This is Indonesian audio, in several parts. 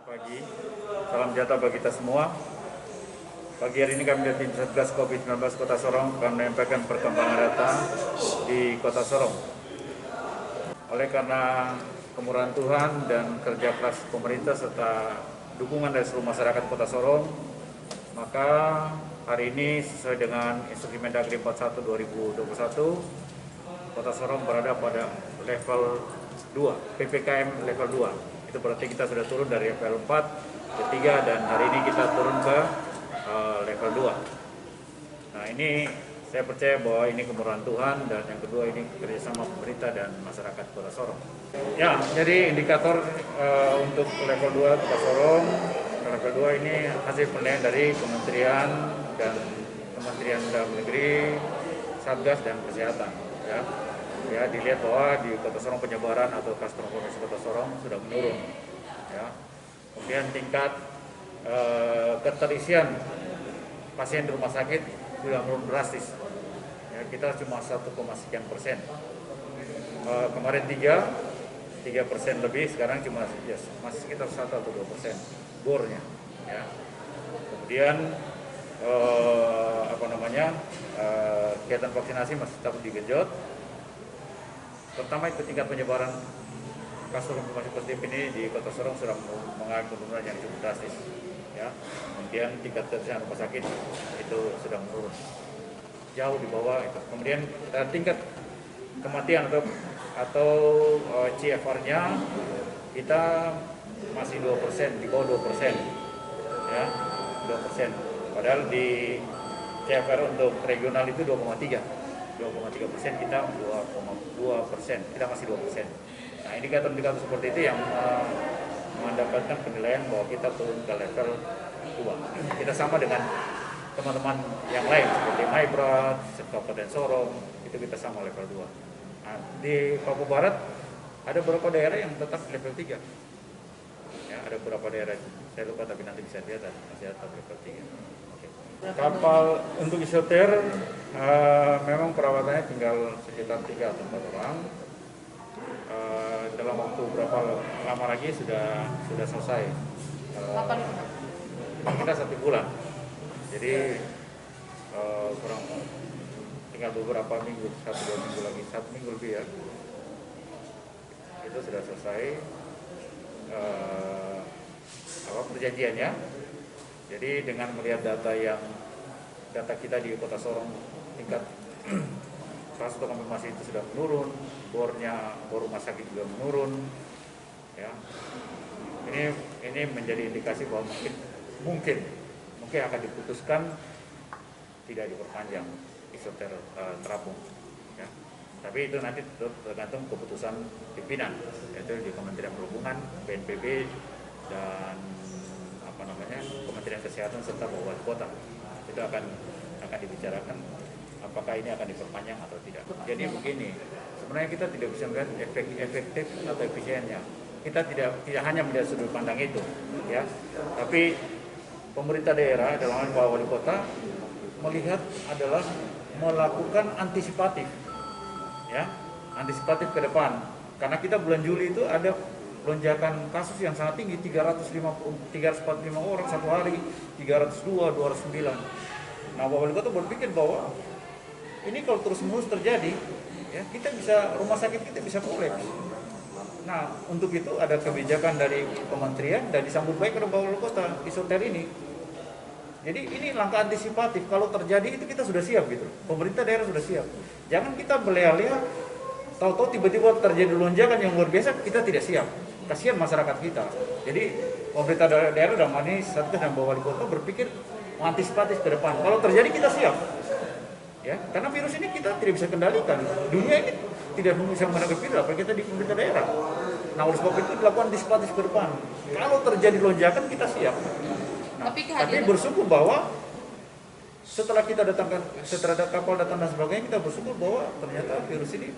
Pagi, salam sejahtera bagi kita semua. Pagi hari ini kami dari tim Satgas COVID-19 Kota Sorong akan menyampaikan perkembangan data di Kota Sorong. Oleh karena kemurahan Tuhan dan kerja keras pemerintah serta dukungan dari seluruh masyarakat Kota Sorong, maka hari ini sesuai dengan Instruksi Mendagri 41 2021, Kota Sorong berada pada level 2, PPKM level 2. Itu berarti kita sudah turun dari level 4 ke 3 dan hari ini kita turun ke level 2. Nah, ini saya percaya bahwa ini kemurahan Tuhan, dan yang kedua ini kerjasama pemerintah dan masyarakat Kota Sorong. Ya, jadi indikator untuk level 2 Kota Sorong, level 2 ini hasil penilaian dari Kementerian Dalam Negeri, Satgas dan Kesehatan. Ya, dilihat bahwa di Kota Sorong penyebaran atau kluster COVID Kota Sorong sudah menurun. Ya. Kemudian tingkat keterisian pasien di rumah sakit sudah menurun drastis. Ya, kita cuma 1,sekian%. Kemarin 3% lebih, sekarang cuma masih sekitar 1 atau 2% bornya. Ya. Kemudian kegiatan vaksinasi masih tetap digenjot. Pertama itu tingkat penyebaran kasus konfirmasi positif ini di Kota Sorong sudah mengalami penurunan yang cukup drastis. Ya. Kemudian tingkat keterisian rumah sakit itu sudah menurun jauh di bawah itu. Kemudian tingkat kematian atau CFR-nya kita masih 2%, di bawah 2%. Ya, 2%. Padahal di CFR untuk regional itu 2,3%, kita 2%, kita masih 2%. Nah, indikator-indikator seperti itu yang mendapatkan penilaian bahwa kita turun ke level 2. Kita sama dengan teman-teman yang lain seperti Maibrat, Kabupaten Sorong, itu kita sama level 2. Nah, di Papua Barat ada beberapa daerah yang tetap level 3. Ya, ada beberapa daerah, saya lupa tapi nanti bisa lihat masih tetap level 3. Kapal untuk isoter memang perawatannya tinggal sekitar 3 atau 4 orang. Dalam waktu berapa lama lagi sudah selesai. Kita 1 bulan. Jadi kurang tinggal beberapa minggu, 1-2 minggu lagi, 1 minggu lebih ya. Itu sudah selesai perjanjiannya. Jadi dengan melihat data kita di Kota Sorong, tingkat kasus konfirmasi itu sudah menurun, bor rumah sakit juga menurun. Ya. Ini menjadi indikasi bahwa mungkin akan diputuskan tidak diperpanjang isoter terapung. Ya. Tapi itu nanti tergantung keputusan pimpinan, yaitu di Kementerian Perhubungan, BNPB, dan Kementerian Kesehatan serta Wali Kota. Itu akan dibicarakan apakah ini akan diperpanjang atau tidak. Jadi begini, sebenarnya kita tidak bisa melihat efektif atau efisiennya. Kita tidak hanya melihat sudut pandang itu, ya. Tapi pemerintah daerah dalam hal Pak Wali Kota melihat adalah melakukan antisipatif, ya, antisipatif ke depan. Karena kita bulan Juli itu ada lonjakan kasus yang sangat tinggi, 345 orang satu hari, 302, 209. Nah, Pak Wali Kota berpikir bahwa ini kalau terus-menerus terjadi, ya, rumah sakit kita bisa kolaps. Nah, untuk itu ada kebijakan dari kementerian dan disambut baik oleh Pak Wali Kota isoter ini. Jadi ini langkah antisipatif, kalau terjadi itu kita sudah siap gitu. Pemerintah daerah sudah siap. Jangan kita berleha-leha, tahu-tahu tiba-tiba terjadi lonjakan yang luar biasa, kita tidak siap. Kasihan masyarakat kita. Jadi pemerintah daerah dan Satgas dan Wali Kota berpikir antisipatif ke depan. Kalau terjadi kita siap. Ya, karena virus ini kita tidak bisa kendalikan. Dunia ini tidak bisa menanggapi virus, apalagi kita di pemerintah daerah. Nah, oleh sebab itu dilakukan antisipatif ke depan. Kalau terjadi lonjakan kita siap. Nah, tapi bersyukur bahwa setelah ada kapal datang dan sebagainya, kita bersyukur bahwa ternyata virus ini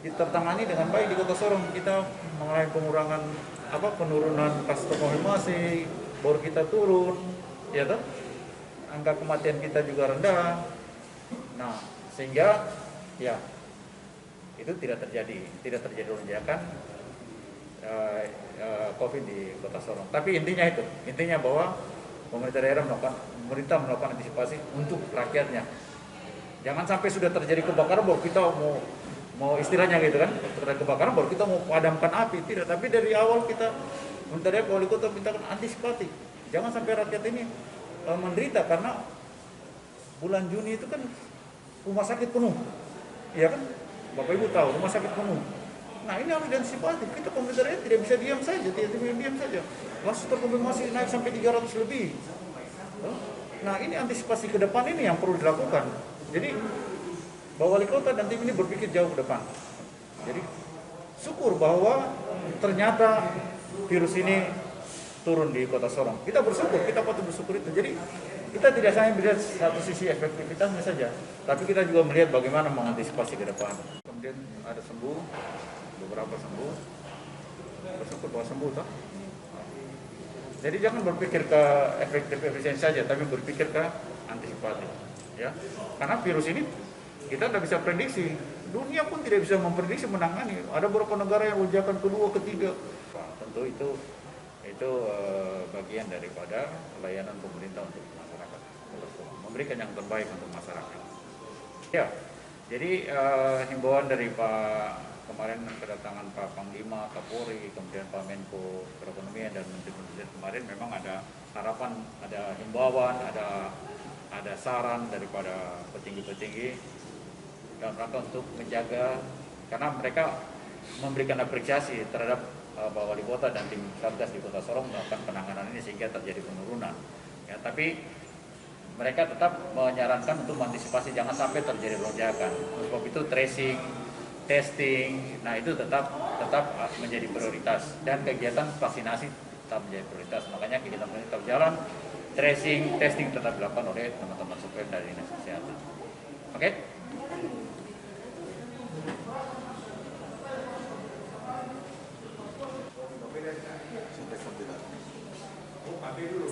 tertangani dengan baik di Kota Sorong. Kita mengalami penurunan kasus konfirmasi, bor kita turun, ya toh? Angka kematian kita juga rendah. Nah, sehingga ya itu tidak terjadi lonjakan COVID di Kota Sorong. Tapi intinya bahwa pemerintah melakukan antisipasi untuk rakyatnya. Jangan sampai sudah terjadi kebakaran baru kita mau istilahnya gitu kan, terjadi kebakaran baru kita mau padamkan api. Tidak, tapi dari awal kita sementara wali kota mintakan antisipatif. Jangan sampai rakyat ini menderita karena bulan Juni itu kan rumah sakit penuh. Iya kan? Bapak Ibu tahu rumah sakit penuh. Nah, ini harus diantisipatif. Kita pemerintah daerah tidak bisa diam saja, diam saja. Kasus terkonfirmasi naik sampai 300 lebih. Nah, ini antisipasi ke depan ini yang perlu dilakukan. Jadi, Bapak Wali Kota dan tim ini berpikir jauh ke depan. Jadi, syukur bahwa ternyata virus ini turun di Kota Sorong. Kita bersyukur, kita patut bersyukur itu. Jadi, kita tidak hanya melihat satu sisi efektivitasnya saja, tapi kita juga melihat bagaimana mengantisipasi ke depan. Kemudian ada sembuh, beberapa sembuh, bersyukur bahwa sembuh toh. Jadi jangan berpikir ke efisiensi saja, tapi berpikir ke antisipatif, ya. Karena virus ini kita tidak bisa prediksi, dunia pun tidak bisa memprediksi menangani. Ada beberapa negara yang lonjakan kedua, ketiga. Tentu itu bagian daripada pelayanan pemerintah untuk masyarakat, memberikan yang terbaik untuk masyarakat. Ya, jadi himbauan dari kemarin kedatangan Pak Panglima, Kapolri, kemudian Pak Menko Perekonomian dan Menteri-Menteri kemarin memang ada harapan, ada himbauan, ada saran daripada petinggi-petinggi dalam rangka untuk menjaga, karena mereka memberikan apresiasi terhadap Pak Wali Kota dan tim Satgas di Kota Sorong melakukan penanganan ini sehingga terjadi penurunan. Ya, tapi mereka tetap menyarankan untuk mengantisipasi jangan sampai terjadi lonjakan. Sebab itu tracing, testing, nah itu tetap menjadi prioritas, dan kegiatan vaksinasi tetap menjadi prioritas. Makanya kegiatan ini tetap jalan, tracing, testing tetap dilakukan oleh teman-teman supir dari Dinas Kesehatan. Oke? Sampai dulu.